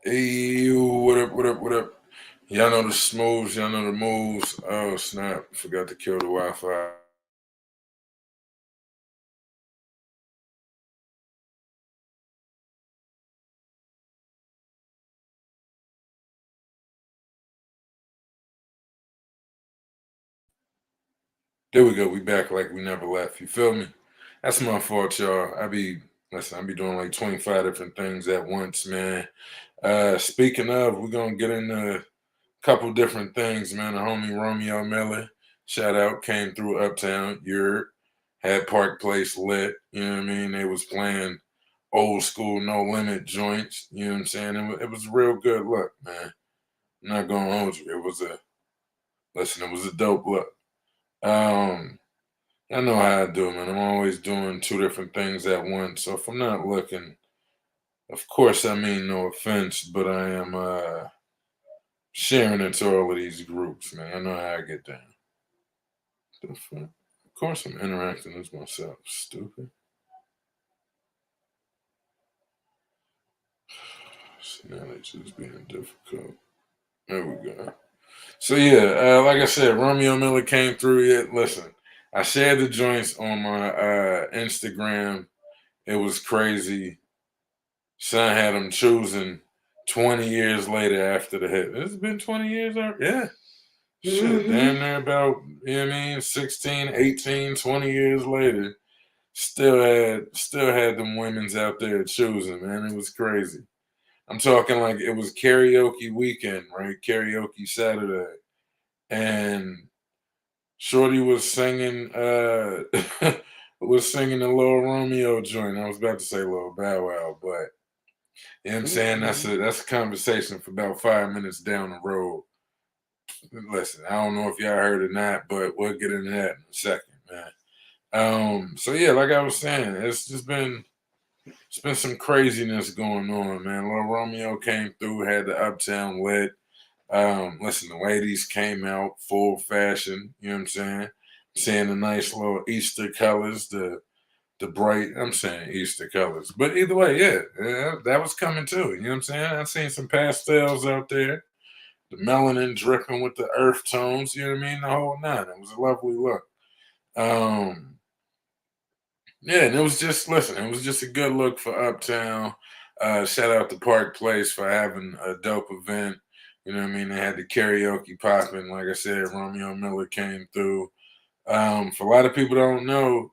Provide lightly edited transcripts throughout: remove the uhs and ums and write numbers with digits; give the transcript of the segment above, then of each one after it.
Hey, what up, what up, what up? Y'all know the smooths, y'all know the moves. Oh, snap. Forgot to kill the Wi Fi. There we go. We back like we never left. You feel me? That's my fault, y'all. I be doing like 25 different things at once, man. Speaking of, we're going to get into a couple different things, man. The homie Romeo Miller, shout out, came through Uptown, Europe, had Park Place lit. You know what I mean? They was playing old school no limit joints. You know what I'm saying? It was a real good look, man. I'm not gonna hold you. It was a dope look. Um, I know how I do, man. I'm always doing two different things at once. So if I'm not looking, of course I mean no offense, but I am sharing it to all of these groups, man. I know how I get down. The fuck? Of course I'm interacting with myself. Stupid. So now they just being difficult. There we go. So yeah, like I said, Romeo Miller came through. Yet, listen, I shared the joints on my Instagram. It was crazy. Son had him choosing 20 years later after the hit. It's been 20 years already. Yeah. Shit, damn near about, you know what I mean, 16, 18, 20 years later. Still had them women's out there choosing, man. It was crazy. I'm talking like it was karaoke weekend, right? Karaoke Saturday. And Shorty was singing was singing the Lil Romeo joint. I was about to say Lil Bow Wow, but you know what I'm saying? That's a conversation for about 5 minutes down the road. Listen, I don't know if y'all heard or not, but we'll get into that in a second, man. So yeah, like I was saying, it's been some craziness going on, man. Lil Romeo came through, had the Uptown lit. Listen, the ladies came out full fashion, you know what I'm saying? Seeing the nice little Easter colors, the bright, I'm saying Easter colors. But either way, yeah, that was coming too. You know what I'm saying? I seen some pastels out there, the melanin dripping with the earth tones, you know what I mean? The whole nine. It was a lovely look. Um, yeah, and it was just listen, it was just a good look for Uptown. Shout out to Park Place for having a dope event. You know what I mean? They had the karaoke popping. Like I said, Romeo Miller came through. For a lot of people that don't know,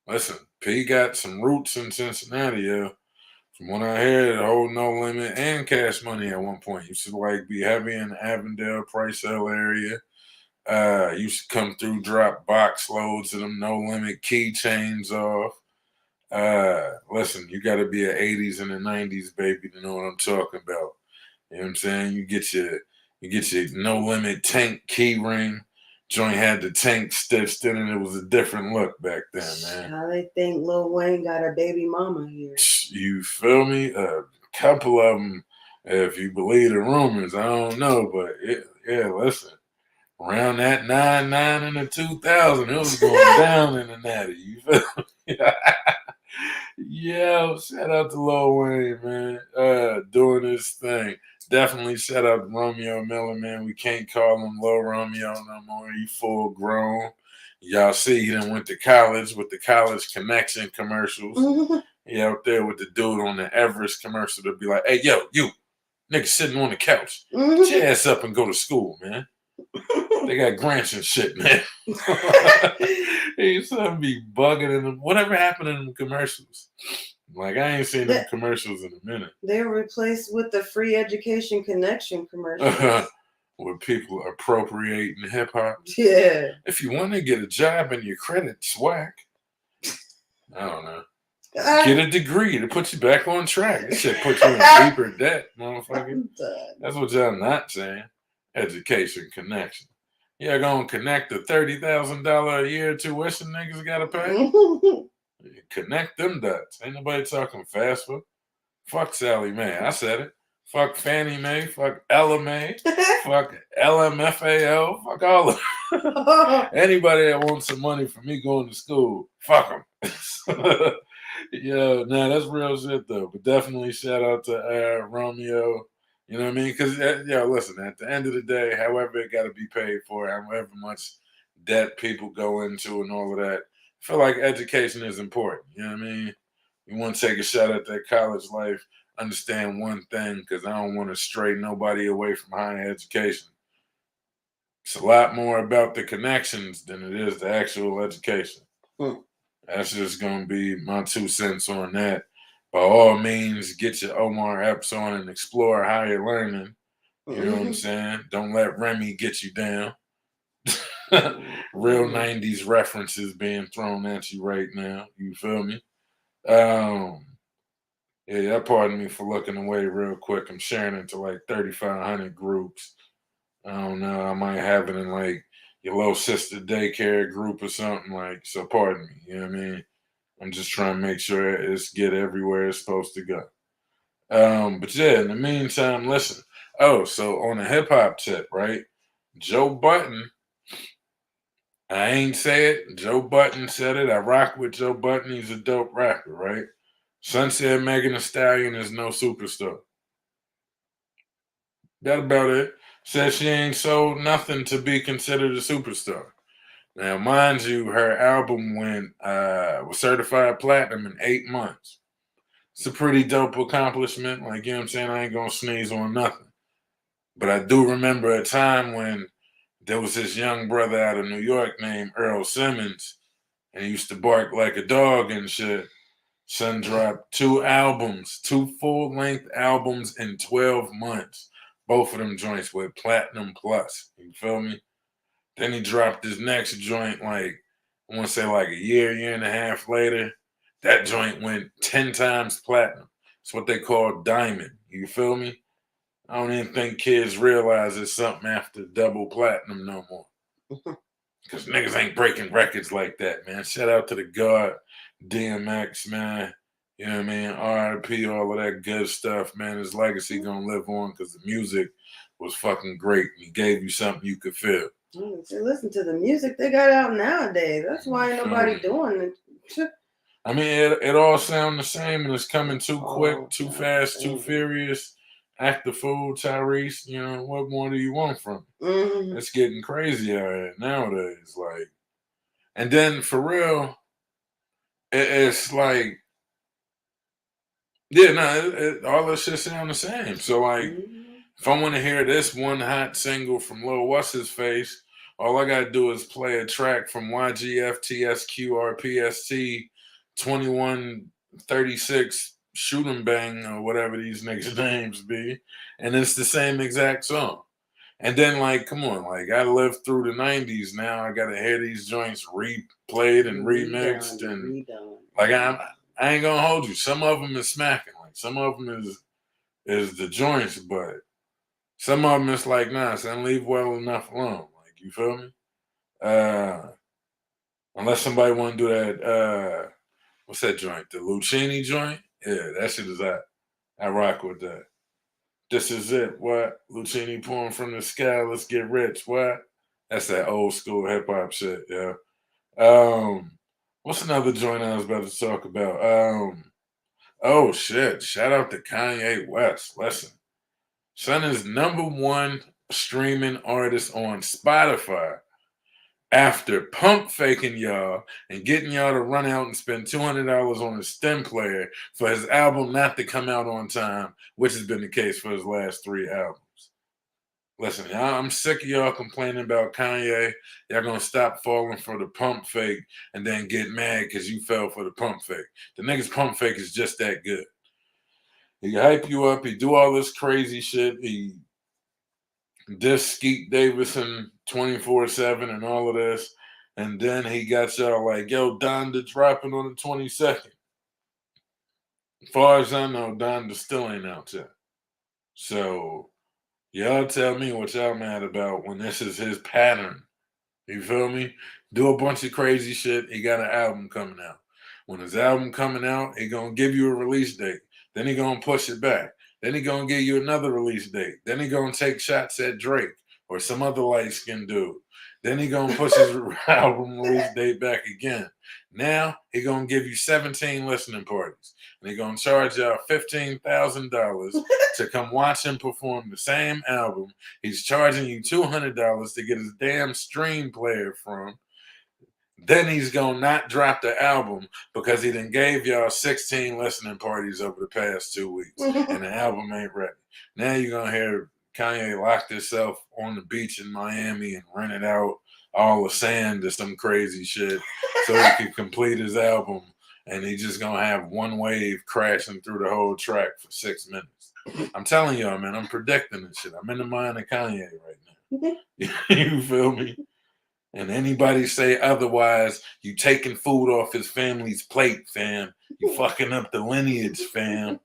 listen, P got some roots in Cincinnati. From what I hear, the whole No Limit and Cash Money at one point used to like be heavy in the Avondale, Price Hill area. Used to come through, drop box loads of them No Limit keychains off. Listen, you got to be an '80s and a '90s baby to know what I'm talking about. You know what I'm saying? You get your No Limit tank key ring. Joint had the tank stitched in, and it was a different look back then, man. How they think Lil Wayne got a baby mama here? You feel me? A couple of them, if you believe the rumors, I don't know, but yeah, listen. Around that 99 and the 2000, it was going down in the natty. You feel me? Yo, shout out to Lil Wayne, man. Doing his thing. Definitely shout out to Romeo Miller, man. We can't call him Lil Romeo no more. He full grown. Y'all see he done went to college with the college connection commercials. He out there with the dude on the Everest commercial to be like, hey, yo, you, nigga sitting on the couch. Get your ass up and go to school, man. They got grants and shit, man. He used to be bugging in them. Whatever happened in them commercials? Like I ain't seen them commercials in a minute. They're replaced with the free education connection commercials. With people appropriating hip hop. Yeah. If you want to get a job and your credit's whack, I don't know. Get a degree to put you back on track. This shit put you in deeper debt, motherfucker. That's what y'all not saying. Education connection. Yeah, gonna connect the $30,000 a year tuition niggas gotta pay. Connect them dots. Ain't nobody talking fast food. Fuck Sally Mae. I said it. Fuck Fannie Mae. Fuck Ella Mae. Fuck LMFAO. Fuck all of them. Anybody that wants some money from me going to school, fuck them. Yo, nah, that's real shit though. But definitely shout out to Romeo. You know what I mean? Because yo, listen. At the end of the day, however it got to be paid for, however much debt people go into, and all of that, I feel like education is important. You know what I mean? You want to take a shot at that college life. Understand one thing, because I don't want to stray nobody away from higher education. It's a lot more about the connections than it is the actual education. Hmm. That's just gonna be my 2 cents on that. By all means, get your Omar Epps on and explore higher learning. You know what I'm Mhm. saying? Don't let Remy get you down. Real Mhm. 90s references being thrown at you right now. You feel me? Um, yeah, pardon me for looking away real quick. I'm sharing it to like 3,500 groups. I don't know. I might have it in like your little sister daycare group or something like. So pardon me. You know what I mean? I'm just trying to make sure it's get everywhere it's supposed to go. But yeah, in the meantime, listen. Oh, so on a hip hop tip, right? Joe Button, I ain't say it. Joe Button said it. I rock with Joe Button. He's a dope rapper, right? Son said Megan Thee Stallion is no superstar. That about it. Said she ain't sold nothing to be considered a superstar. Now, mind you, her album went was certified platinum in 8 months. It's a pretty dope accomplishment. Like, you know what I'm saying? I ain't gonna sneeze on nothing. But I do remember a time when there was this young brother out of New York named Earl Simmons, and he used to bark like a dog and shit. Son dropped 2 albums, 2 full-length albums in 12 months. Both of them joints with platinum plus. You feel me? Then he dropped his next joint, like, I want to say like a year and a half later. That joint went 10 times platinum. It's what they call diamond. You feel me? I don't even think kids realize it's something after double platinum no more. Because niggas ain't breaking records like that, man. Shout out to the God, DMX, man. You know what I mean? RIP, all of that good stuff, man. His legacy gonna live on because the music was fucking great. He gave you something you could feel. See, listen to the music they got out nowadays. That's why ain't nobody Mm. doing it. I mean, it all sound the same, and it's coming too quick, Oh, too sound the fast, too same. furious. Act the fool, Tyrese. You know what more do you want from me? Mm-hmm. It's getting crazy out here nowadays. Like, and then for real, it's like, yeah, no, all that shit sound the same. So like, Mm-hmm. if I want to hear this one hot single from Lil What's His Face, all I gotta do is play a track from YGFTSQRPST 2136 Shoot 'em Bang or whatever these niggas' names be, and it's the same exact song. And then like, come on, like I lived through the '90s. Now I gotta hear these joints replayed and remixed, Redone, and redone. like I ain't gonna hold you. Some of them is smacking. Like some of them is the joints, but some of them it's like, nah, son, leave well enough alone. Like, you feel me? Uh, unless somebody want to do that, what's that joint? The Lucchini joint? Yeah, that shit is that. I rock with that. This is it. What? Lucchini pouring from the sky. Let's get rich. What? That's that old school hip hop shit. Yeah. Um, what's another joint I was about to talk about? Oh shit! Shout out to Kanye West. Listen, son is #1 streaming artist on Spotify after pump faking y'all and getting y'all to run out and spend $200 on a stem player for his album not to come out on time, which has been the case for his last 3 albums. Listen, y'all, I'm sick of y'all complaining about Kanye. Y'all gonna stop falling for the pump fake and then get mad because you fell for the pump fake. The nigga's pump fake is just that good. He hype you up. He do all this crazy shit. He diss Skeet Davidson 24/7 and all of this. And then he got y'all like, yo, Donda dropping on the 22nd. As far as I know, Donda still ain't out yet. So y'all tell me what y'all mad about when this is his pattern. You feel me? Do a bunch of crazy shit. He got an album coming out. When his album coming out, he gonna give you a release date. Then he gonna push it back. Then he gonna give you another release date. Then he gonna take shots at Drake or some other light skinned dude. Then he gonna push his album release date back again. Now he gonna give you 17 listening parties, and he gonna charge y'all $15,000 to come watch him perform the same album. He's charging you $200 to get his damn stream player from. Then he's gonna not drop the album because he done gave y'all 16 listening parties over the past 2 weeks, and the album ain't ready. Now you're gonna hear Kanye locked himself on the beach in Miami and rented out all the sand or some crazy shit so he could complete his album, and he's just gonna have one wave crashing through the whole track for 6 minutes. I'm telling y'all, man, I'm predicting this shit. I'm in the mind of Kanye right now. You feel me? And anybody say otherwise, you taking food off his family's plate, fam. You fucking up the lineage, fam.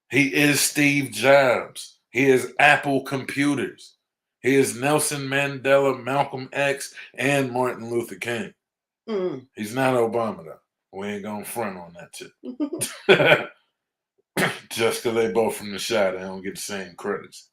He is Steve Jobs. He is Apple Computers. He is Nelson Mandela, Malcolm X, and Martin Luther King. He's not Obama, though. We ain't gonna front on that shit. Just because they both from the shot, they don't get the same credits.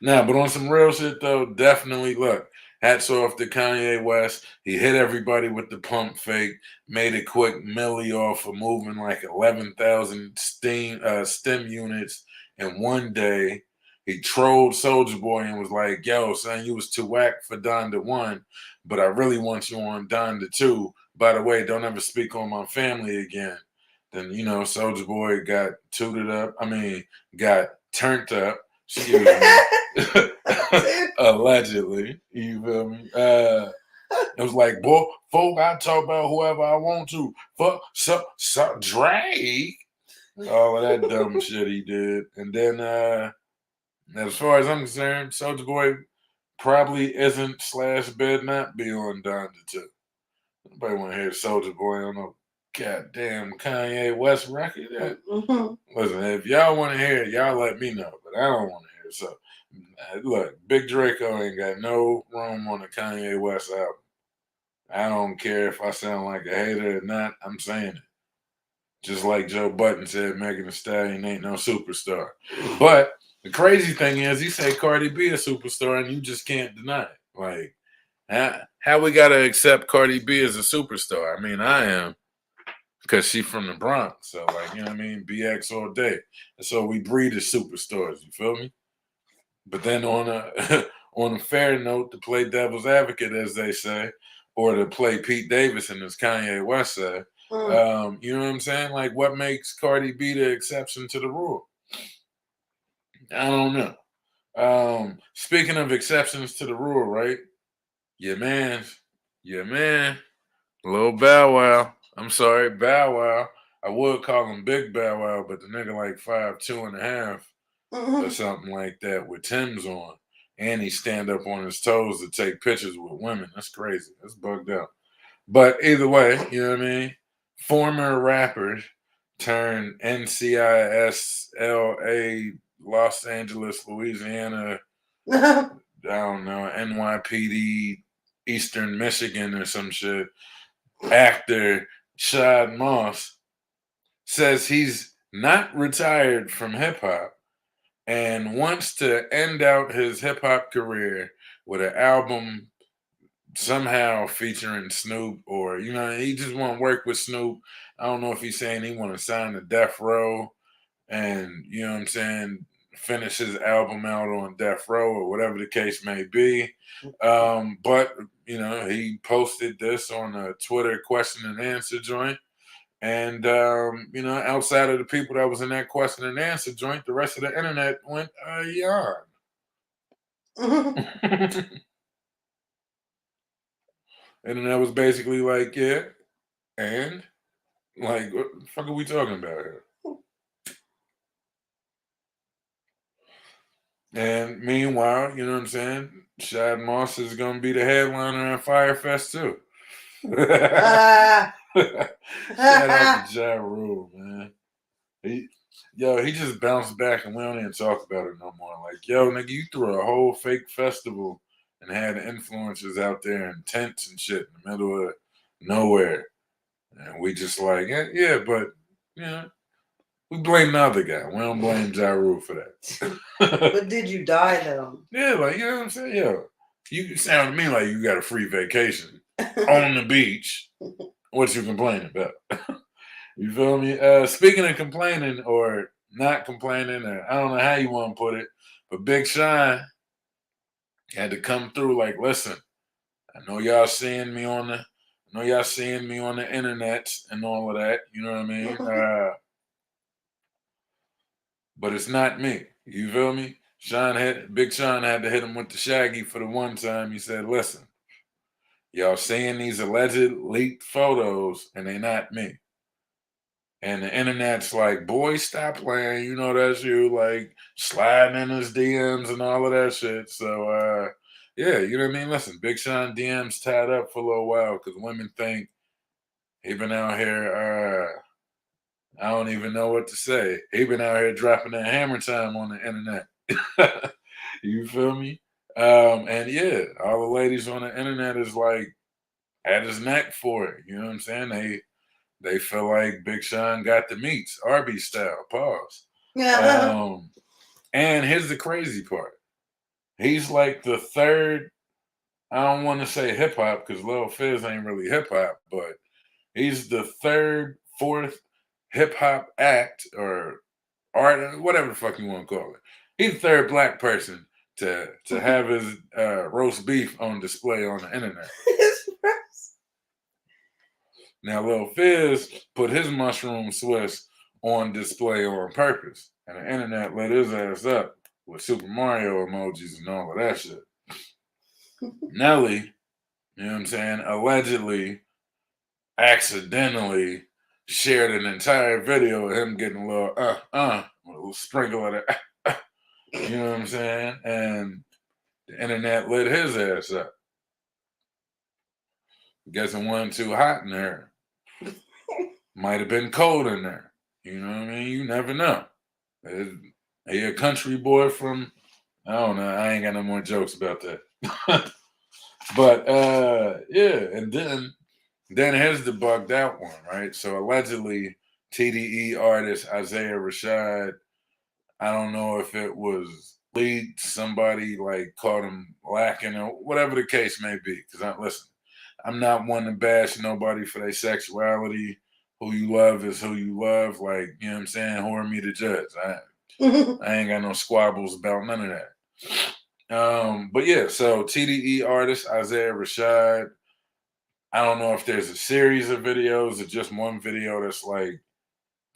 Nah, but on some real shit though, definitely look. Hats off to Kanye West. He hit everybody with the pump fake, made a quick milli off of moving like 11,000 STEM units in one day. He trolled Soulja Boy and was like, yo, son, you was too whack for Donda 1, but I really want you on Donda 2. By the way, don't ever speak on my family again. Then, Soulja Boy got got turned up. Excuse me. Allegedly. You feel me? It was like, boy, folk, I talk about whoever I want to. Fuck, Drake. All of that dumb shit he did. And then, as far as I'm concerned, Soulja Boy probably isn't / bid not be on Donda 2. Nobody want to hear Soulja Boy on no goddamn Kanye West record. Listen, if y'all want to hear it, y'all let me know. But I don't want to hear it. So, look, Big Draco ain't got no room on the Kanye West album. I don't care if I sound like a hater or not. I'm saying it. Just like Joe Budden said, Megan Thee Stallion ain't no superstar. But the crazy thing is, he said Cardi B a superstar, and you just can't deny it. Like, how we gotta accept Cardi B as a superstar? I mean, I am, because she from the Bronx. So, like, you know what I mean? BX all day. And so we breed as superstars, you feel me? But then on a on a fair note, to play devil's advocate, as they say, or to play Pete Davidson, as Kanye West said, you know what I'm saying? Like, what makes Cardi B the exception to the rule? I don't know. Speaking of exceptions to the rule, right? Your man, Lil Bow Wow. I'm sorry, Bow Wow. I would call him Big Bow Wow, but the nigga like 5'2.5" or something like that with Tim's on. And he stand up on his toes to take pictures with women. That's crazy. That's bugged out. But either way, you know what I mean? Former rapper turned NCISLA, Los Angeles, Louisiana, I don't know, NYPD, Eastern Michigan or some shit. Actor Shad Moss says he's not retired from hip hop and wants to end out his hip hop career with an album somehow featuring Snoop, or he just want to work with Snoop. I don't know if he's saying he want to sign to Death Row and you know what I'm saying, finish his album out on Death Row or whatever the case may be. But he posted this on a Twitter question and answer joint. And outside of the people that was in that question and answer joint, the rest of the internet went yarn. And then that was basically like, yeah, and like, what the fuck are we talking about here? And meanwhile, you know what I'm saying? Shad Moss is gonna be the headliner at Firefest too. Shout out to Ja Rule, man. He just bounced back and we don't even talk about it no more. Like, yo, nigga, you threw a whole fake festival and had influencers out there in tents and shit in the middle of nowhere. And we just like, yeah, but we blame the other guy. We don't blame Ja Rule for that. But did you die though? Yeah, like, you know what I'm saying? Yeah. You sound to me like you got a free vacation on the beach. What you complaining about? You feel me? Speaking of complaining or not complaining, or I don't know how you want to put it, but Big Sean had to come through like, listen, I know y'all seeing me on the internet and all of that, you know what I mean? But it's not me. You feel me? Big Sean had to hit him with the Shaggy for the one time. He said, listen, y'all seeing these alleged leaked photos and they not me. And the internet's like, boy, stop playing. You know that's you, like sliding in his DMs and all of that shit. So yeah, you know what I mean? Listen, Big Sean DMs tied up for a little while because women think he been out here, I don't even know what to say. He been out here dropping that hammer time on the internet. You feel me? And yeah, all the ladies on the internet is like at his neck for it. You know what I'm saying? They feel like Big Sean got the meats, Arby style. Pause. And here's the crazy part. He's like the third. I don't want to say hip hop because Lil Fizz ain't really hip hop, but he's the third, fourth hip hop act or art, whatever the fuck you want to call it. He's the third black person to have his roast beef on display on the internet. Now, Lil Fizz put his mushroom Swiss on display on purpose, and the internet lit his ass up with Super Mario emojis and all of that shit. Nelly, you know what I'm saying, allegedly, accidentally shared an entire video of him getting a little with a little sprinkle of that, you know what I'm saying, and the internet lit his ass up. Guess it wasn't too hot in there. Might have been cold in there. You know what I mean? You never know. He a country boy from, I don't know. I ain't got no more jokes about that. But yeah, and then here's the bugged out one, right? So allegedly, TDE artist Isaiah Rashad, I don't know if it was leaked, somebody like caught him lacking or whatever the case may be. Because listen, I'm not one to bash nobody for their sexuality. Who you love is who you love. Like, you know what I'm saying? Who are me to judge? I ain't got no squabbles about none of that. But yeah, so TDE artist Isaiah Rashad. I don't know if there's a series of videos or just one video that's like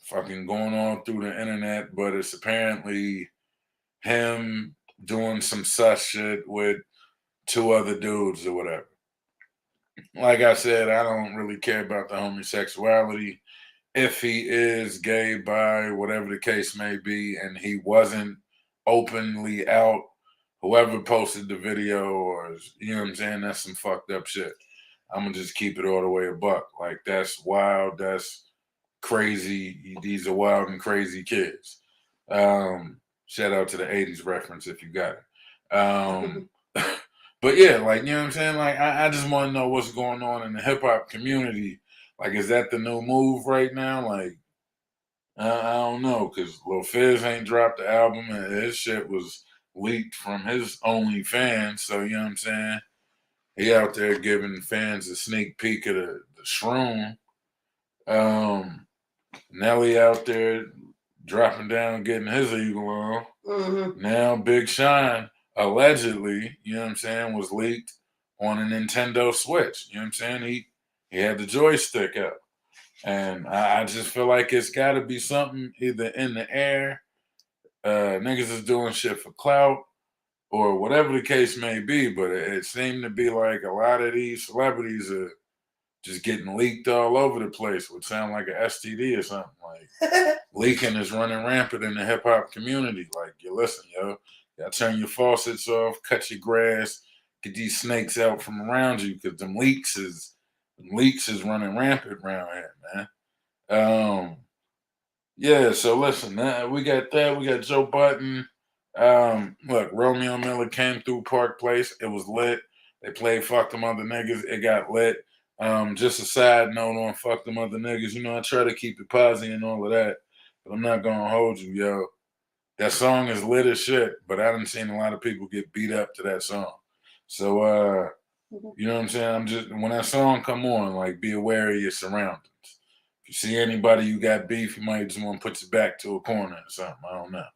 fucking going on through the internet, but it's apparently him doing some sus shit with two other dudes or whatever. Like I said, I don't really care about the homosexuality. If he is gay, bi, whatever the case may be, and he wasn't openly out, whoever posted the video or, you know what I'm saying, that's some fucked up shit. I'm going to just keep it all the way a buck. Like, that's wild. That's crazy. These are wild and crazy kids. Shout out to the 80s reference if you got it. But yeah, like, you know what I'm saying? Like, I just want to know what's going on in the hip hop community. Like, is that the new move right now? Like, I don't know, because Lil Fizz ain't dropped the album and his shit was leaked from his OnlyFans. So, you know what I'm saying? He out there giving fans a sneak peek of the shroom. Nelly out there dropping down, getting his eagle on. Mm-hmm. Now Big Sean allegedly, you know what I'm saying, was leaked on a Nintendo Switch. You know what I'm saying? He had the joystick up. And I just feel like it's got to be something either in the air, niggas is doing shit for clout, or whatever the case may be. But it seemed to be like a lot of these celebrities are just getting leaked all over the place, would sound like an STD or something. Like, leaking is running rampant in the hip hop community. Like, you listen, yo, y'all turn your faucets off, cut your grass, get these snakes out from around you, because them leaks is running rampant around here, man. Yeah, so listen, we got that. We got Joe Budden. Look, Romeo Miller came through Park Place. It was lit. They played Fuck Them Other Niggas. It got lit. Just a side note on Fuck Them Other Niggas. You know, I try to keep it positive and all of that, but I'm not gonna hold you, yo. That song is lit as shit, but I done seen a lot of people get beat up to that song. So you know what I'm saying? I'm just when that song come on, like be aware of your surroundings. If you see anybody you got beef, you might just want to put your back to a corner or something. I don't know.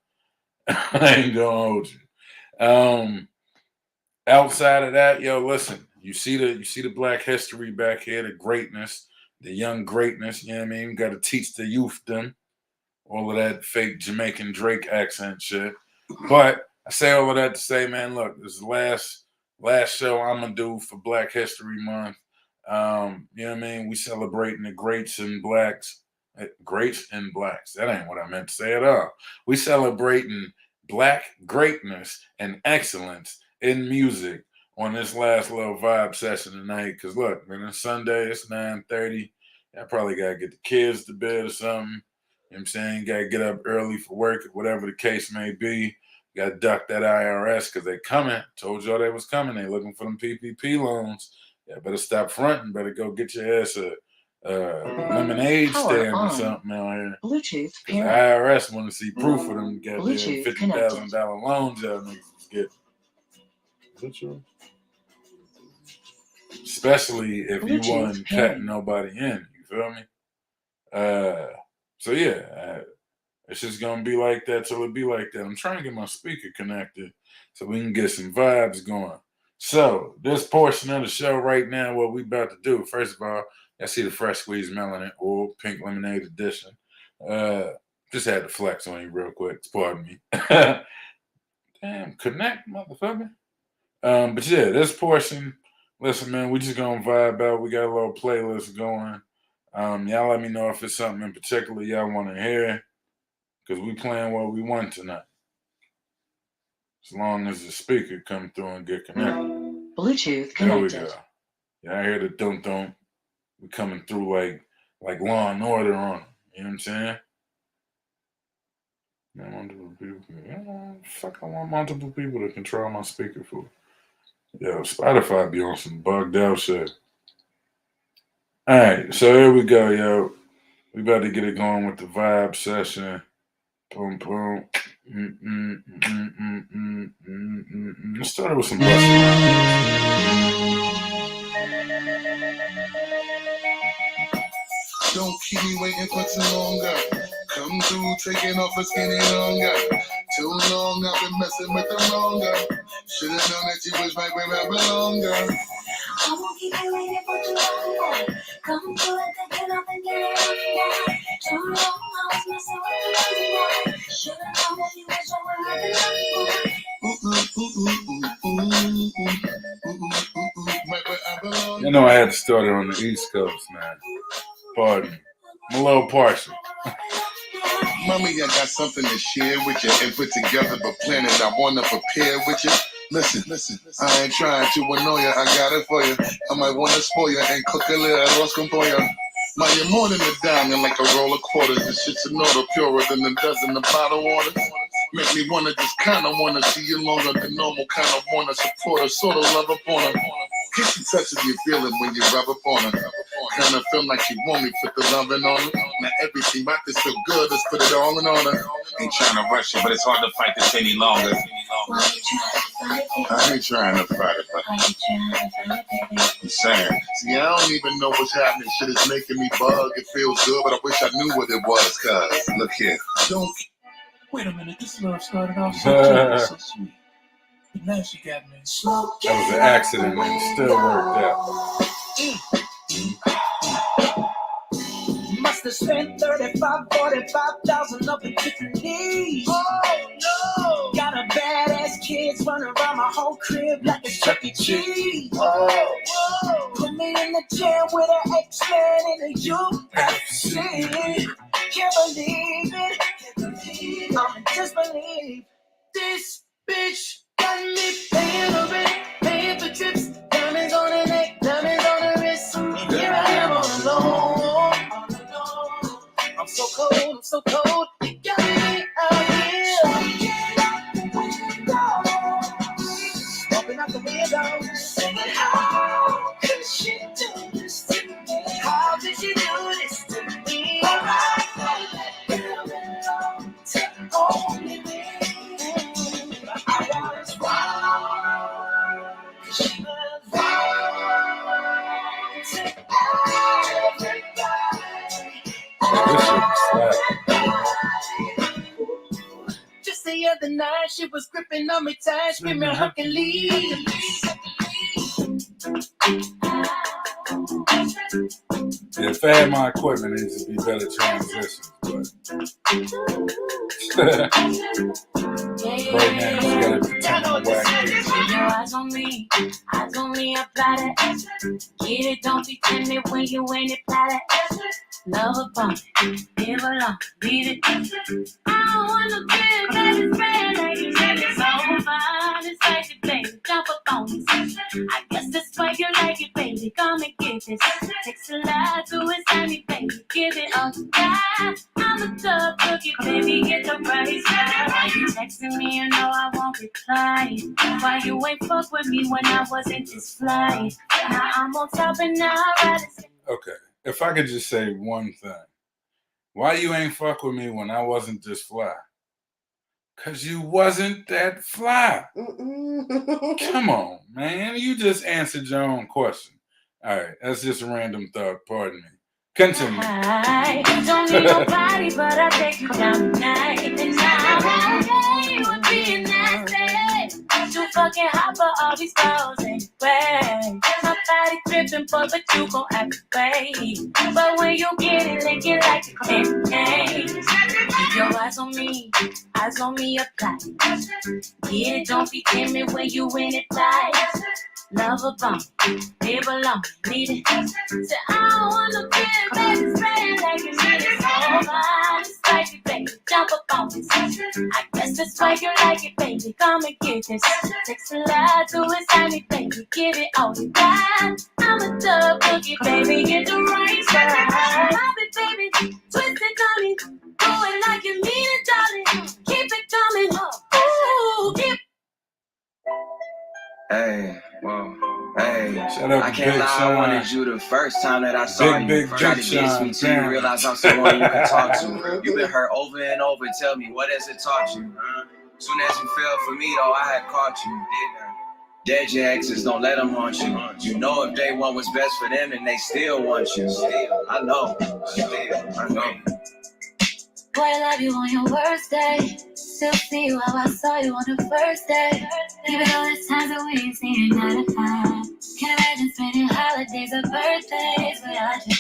I ain't gonna hold you. Outside of that, yo, listen, you see the Black history back here, the greatness, the young greatness, you know what I mean? You gotta teach the youth them all of that fake Jamaican Drake accent shit. But I say all of that to say, man, look, this is the last show I'm gonna do for Black History Month. You know what I mean? We celebrating the greats and blacks, greats and blacks. That ain't what I meant to say at all. We celebrating black greatness and excellence in music on this last little vibe session tonight. Cause look, man, it's Sunday, it's 9:30. I probably gotta get the kids to bed or something. You know what I'm saying? Gotta get up early for work, whatever the case may be. Gotta duck that IRS because they coming. Told y'all they was coming. They looking for them PPP loans. Yeah, better stop fronting. Better go get your ass a lemonade stand or something out here. Bluetooth. The IRS want to see proof of them goddamn $50,000 loans y'all niggas get. Bluetooth. Especially if you wasn't cutting nobody in. You feel me? So yeah, it's just gonna be like that till it be like that. I'm trying to get my speaker connected so we can get some vibes going. So this portion of the show right now, what we about to do, first of all, I see the fresh squeezed melanin oil, pink lemonade edition. Just had to flex on you real quick. Pardon me. Damn, connect, motherfucker. But yeah, this portion, listen, man, we just gonna vibe out. We got a little playlist going. Y'all let me know if it's something in particular y'all want to hear, because we playing what we want tonight. As long as the speaker come through and get connected. Bluetooth connected. There we go. Yeah, I hear the dum-dum. We coming through like Law and Order on them. You know what I'm saying? Man, multiple people. Yeah, fuck, I want multiple people to control my speaker for. Yo, Spotify be on some bugged out shit. All right, so here we go, yo. We about to get it going with the vibe session. Boom, boom. Let's start with some busting Don't keep me waiting for too long, girl. Come through, taking off a skinny longer. Too long, I've been messing with the wrong girl. Should've known that you was right where I belong, girl. I won't keep you waiting for too long. Come through and taking off and getting on. Too long, I was messing with the wrong guy. Should've known that you was right where I belong. You know I had to start it on the East Coast, man. Pardon me. I'm a little partial. Mommy, I got something to share with you and put together the plan that I wanna prepare with you. Listen, I ain't trying to annoy you, I got it for you. I might wanna spoil you and cook a little arroz con pollo. Ma, you're more than a diamond, like a roll of quarters. This shit's an order purer than a dozen of bottled water. Make me wanna just kinda wanna see you longer than normal, kinda wanna support her, sorta love upon her. Kiss and touches you feeling when you rub up on her. Kinda feel like you want me, put the loving on her. Now everything about this feel good, let's put it all in order. Ain't trying to rush it, but it's hard to fight this any longer. Why you trying to fight it? I ain't trying to fight it, but Why you trying to fight it, baby? I'm saying. See, I don't even know what's happening. Shit is making me bug. It feels good, but I wish I knew what it was. Cause look here. Don't. Wait a minute, this love started off so cute, so sweet. But now she got me. That was an accident, and it still worked out. Must have spent 45,000 up in Tiffany's. Oh no! Got a badass kids running around my whole crib like it's Chuck E. Cheese. Oh, put me in the gym with an X-Man in the UFC. Can't believe it. I'm in disbelief. This bitch got me paying the rent, paying for trips, diamonds on the neck, diamonds on the wrist. And here I am all alone. I'm so cold, I'm so cold. You got me out here. Open up the window, singing, how could she do this to me? How did she do this to me? Alright, let girl belong to only me. I was wrong. She the other night. She was gripping on me tight, screaming Hercules. Yeah, if I had my equipment, it'd just be better transitions. But right now, you gotta pretend to whack beats. Your eyes on me, apply that. Get it, don't be timid when you ain't it, apply that. Love a bump, live alone, leave it. I don't want no kid, baby, spread like you said it's so fine. It's like it, baby, jump up on me. I guess that's why you like it, baby. Come and get this. Takes a lot to excite me, baby. Give it all you got. I'm a tough cookie, baby. Get the right side. Why you texting me? You know I won't reply. Why you ain't fuck with me when I wasn't this fly? Now I'm on top and now I ride it. Okay, if I could just say one thing. Why you ain't fuck with me when I wasn't this fly? Cause you wasn't that fly. Come on, man. You just answered your own question. All right, that's just a random thought. Pardon me. Continue. I don't need nobody, but I take you down tonight. And I'm okay with being nasty. Too fucking hot for all these girls anyway. My body tripping, but you gon' act away. But when you get it, lick it like a pancake. Keep your eyes on me, apply. Yeah, don't be timid when you in it tight. Love a bump, live alone, lead it. Say I don't wanna be baby, spread like you need it. So fine, it's like it, baby, jump up on me. I guess that's why you like it, baby. Come and get this. Takes a lot to excite me, baby. Give it all you got. I'm a tough cookie, baby. Get the right side. Pop it, baby, twist it, honey. Do it like you mean it, darling. Keep it coming, ooh, keep. Hey, whoa, hey. Shout out I to can't Big lie, I Sean. wanted you the first time that I saw you. Big Tried to get Sean, me till you damn. realize I'm someone you can talk to. You've been hurt over and over. Tell me, what has it taught you? Soon as you fell for me, though, I had caught you. Dead your exes, don't let them haunt you. You know if they want what's best for them, and they still want you. I know. I know. Boy, I love you on your worst day. Still see you how I saw you on the first day. Even though there's times that we ain't seen eye to eye. Can't imagine spending holidays or birthdays without you.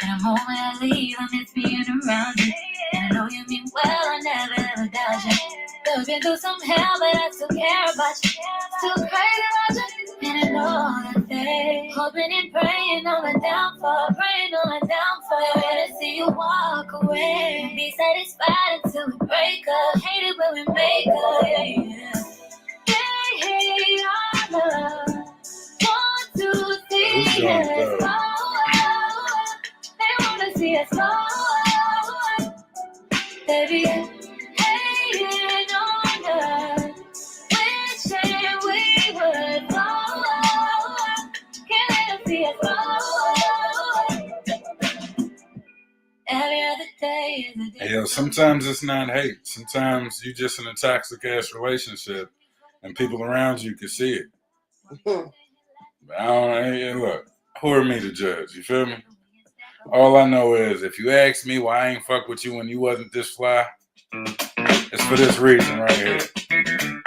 And the moment I leave, I miss being around you. And I know you mean well, I never ever doubt you. Though we've been through some hell, but I still care about you. Still crazy about you. And I know that they hoping and praying on my downfall, praying on my downfall. Ready to see you walk away. Be satisfied until we break up. Hate it when we make up. Yeah. Hey, our love. 1, 2, 3, let's go. They wanna see us go. Baby, hating on us. Wishing we would go. Can't let them see us go. Every other day is a day. Hey, yo, sometimes it's not hate. Sometimes you just in a toxic ass relationship, and people around you can see it. But I don't. Hey, look, who are me to judge? You feel me? All I know is, if you ask me why I ain't fuck with you when you wasn't this fly, it's for this reason right here.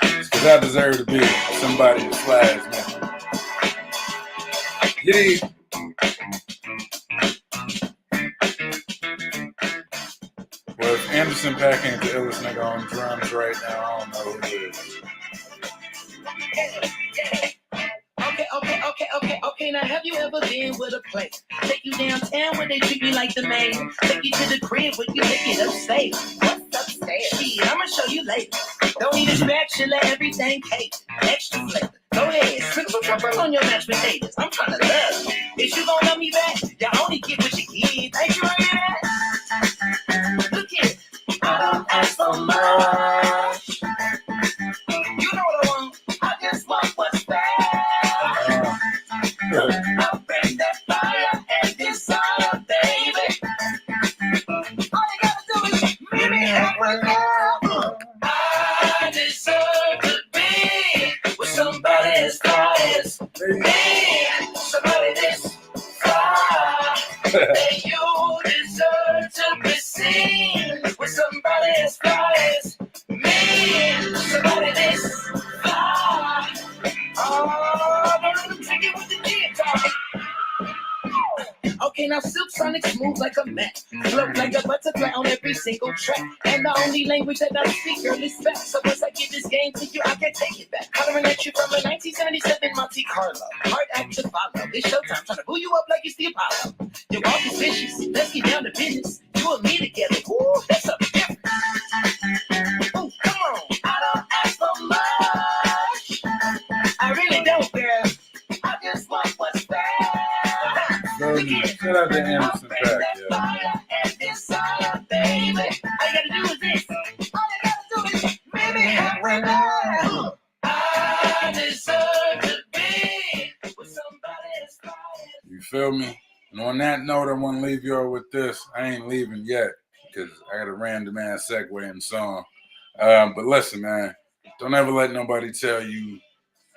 It's because I deserve to be somebody as fly as me. Yeah. Well, if Anderson Paak ain't the illest nigga on drums right now, I don't know who is. Okay, now have you ever been with a place? Take you downtown where they treat you like the main. Take you to the crib where you take it upstate. What's upstairs? Shit, I'ma show you later. Don't need a spatula, everything cake. Extra flavor. Go ahead, put some truffles on your mashed potatoes. I'm trying to love you. If you gon' love me back, you only get what you get. Ain't you hear that? Look here. I don't ask for much. You know what I want. I just want what's bad. I'll bring that fire and desire, baby. All you gotta do is meet me halfway now. I deserve to be with somebody as fly as me. Somebody this fly. And you deserve to be seen with somebody as fly as me. somebody this fly. Oh, don't let them take it with the guitar. Okay, now Silk Sonic smooth like a mat, float like a butterfly on every single track. And the only language that I speak, girl, is fast. So once I give this game to you, I can't take it back. Hollering at you from a 1977 Monte Carlo. Hard act to follow. It's showtime, trying to boo you up like it's the Apollo. Your walk is vicious. Let's get down to business. You and me together. Ooh, that's something different. Ooh, come on. I don't ask for much. I really don't, girl. I just want what's fair. Shout out to Anderson Paak, yeah. And desire, baby. All you gotta do is this. All you gotta do is maybe halfway there. I deserve to be with somebody that's fine. You feel me? And on that note, I want to leave y'all with this. I ain't leaving yet because I got a random ass segue in the song. But listen, man, don't ever let nobody tell you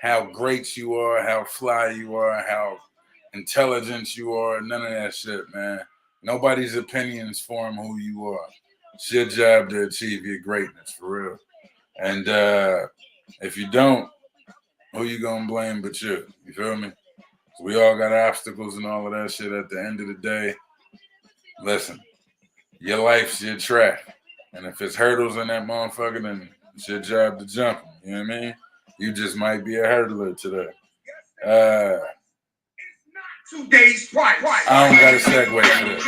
how great you are, how fly you are, how intelligent you are. None of that shit, man. Nobody's opinions form who you are. It's your job to achieve your greatness, for real. And if you don't, who you gonna blame but you? You feel me? We all got obstacles and all of that shit. At the end of the day, listen, your life's your track. And if it's hurdles in that motherfucker, then it's your job to jump them. You know what I mean? You just might be a hurdler today. 2 days twice. I don't got a segue for this.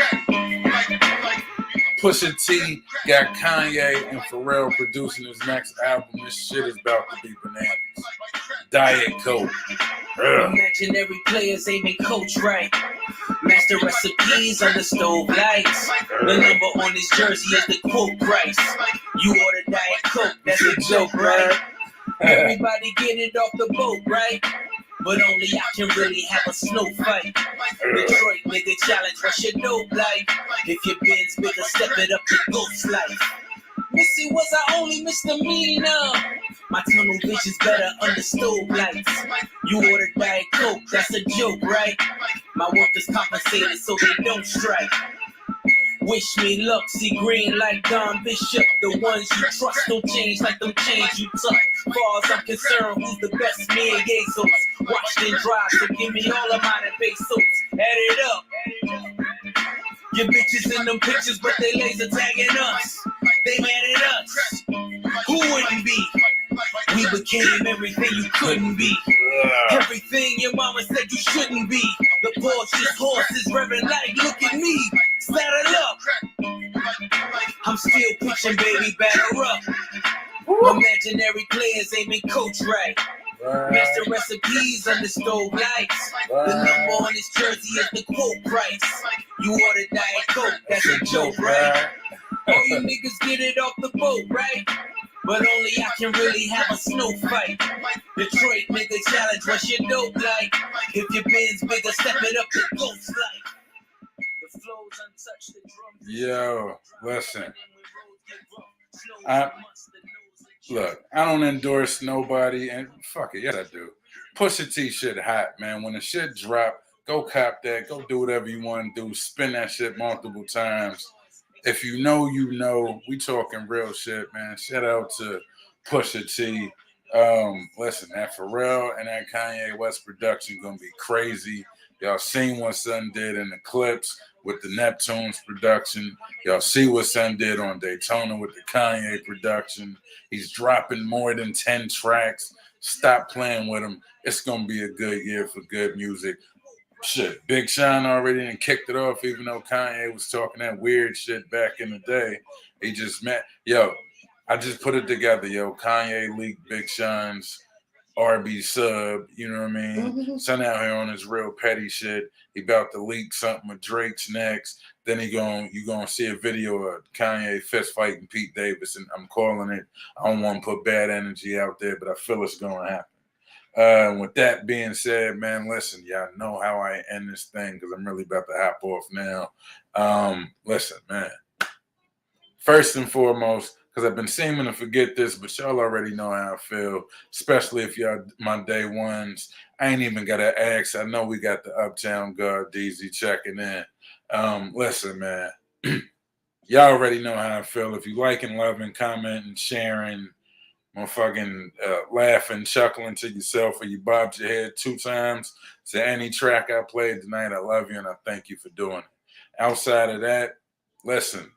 Pusha T got Kanye and Pharrell producing his next album. This shit is about to be bananas. Diet Coke. Imaginary players aiming coach right. Master recipes on the stove lights. The number on his jersey is the quote price. You order Diet Coke, that's a joke, right? Everybody get it off the boat, right? But only I can really have a snow fight. Detroit nigga challenge, what's your dope like? If your bin's bigger, step it up to ghost life. Missy was our only misdemeanor. My tunnel vision's better under stove lights. You ordered Diet Coke, that's a joke, right? My workers compensated so they don't strike. Wish me luck, see green like Don Bishop. The ones you trust don't change like them chains you tuck. Far as I'm concerned, who's the best? Me and Yesos. Washed and dry, so give me all of mine and pesos. Add it up. Your bitches in them pictures, but they laser tagging us. They mad at us. Who wouldn't be? We became everything you couldn't be. Everything your mama said you shouldn't be. The Porsche's horses revving like, look at me. Saddle up. I'm still pitching, baby, batter up. Imaginary players aiming coach right. Master recipes on the stove lights. The number on his jersey is the quote price. You ordered Diet Coke, that's a joke, right? All you niggas get it off the boat, right? But only I can really have a snow fight. Detroit nigga challenge, what's your dope like? If your bin's bigger, step it up to ghost like. The flow's untouched, the drums. Yo, listen. Look, I don't endorse nobody, and fuck it, yes I do. Pusha T shit hot, man. When the shit drop, go cop that, go do whatever you want to do, spin that shit multiple times. If you know, you know. We talking real shit, man. Shout out to Pusha T. Listen, that Pharrell and that Kanye West production gonna be crazy. Y'all seen what Son did in the clips with the Neptunes production. Y'all see what Son did on Daytona with the Kanye production. He's dropping more than 10 tracks. Stop playing with him. It's gonna be a good year for good music. Shit, Big Sean already done kicked it off, even though Kanye was talking that weird shit back in the day. He just met, I just put it together, Kanye leaked Big Sean's RB sub, you know what I mean? Mm-hmm. Son out here on his real petty shit. He about to leak something with Drake's next. Then you gonna see a video of Kanye fist fighting Pete Davidson. I'm calling it. I don't want to put bad energy out there, but I feel it's gonna happen. With that being said, man, listen, y'all know how I end this thing because I'm really about to hop off now. Listen, man. First and foremost, because I've been seeming to forget this, but y'all already know how I feel, especially if y'all my day ones. I ain't even got to ask. I know we got the Uptown guard, DZ, checking in. Listen, man. Y'all already know how I feel. If you liking, loving, commenting, sharing motherfucking laughing, chuckling to yourself, or you bobbed your head 2 times to any track I played tonight. I love you and I thank you for doing it. Outside of that, listen,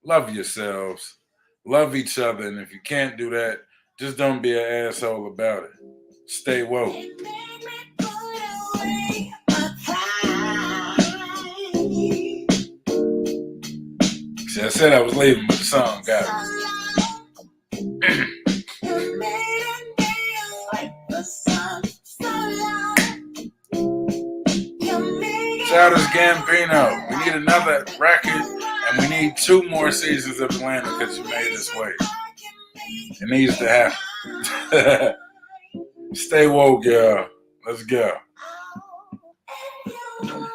love yourselves, love each other, and if you can't do that, just don't be an asshole about it. Stay woke. See, I said I was leaving, but the song got me. Childish Gambino, we need another record, and we need 2 more seasons of Atlanta because you made us wait. It needs to happen. Stay woke, y'all. Let's go.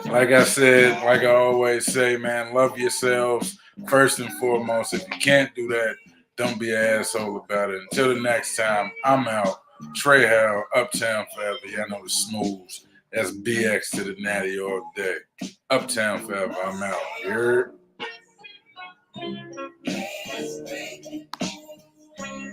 Like I said, like I always say, man, love yourselves first and foremost. If you can't do that, don't be an asshole about it. Until the next time, I'm out. Trey Howell, Uptown Forever. Y'all know the smooths. That's BX to the natty all day. Uptown Forever. I'm out. You heard?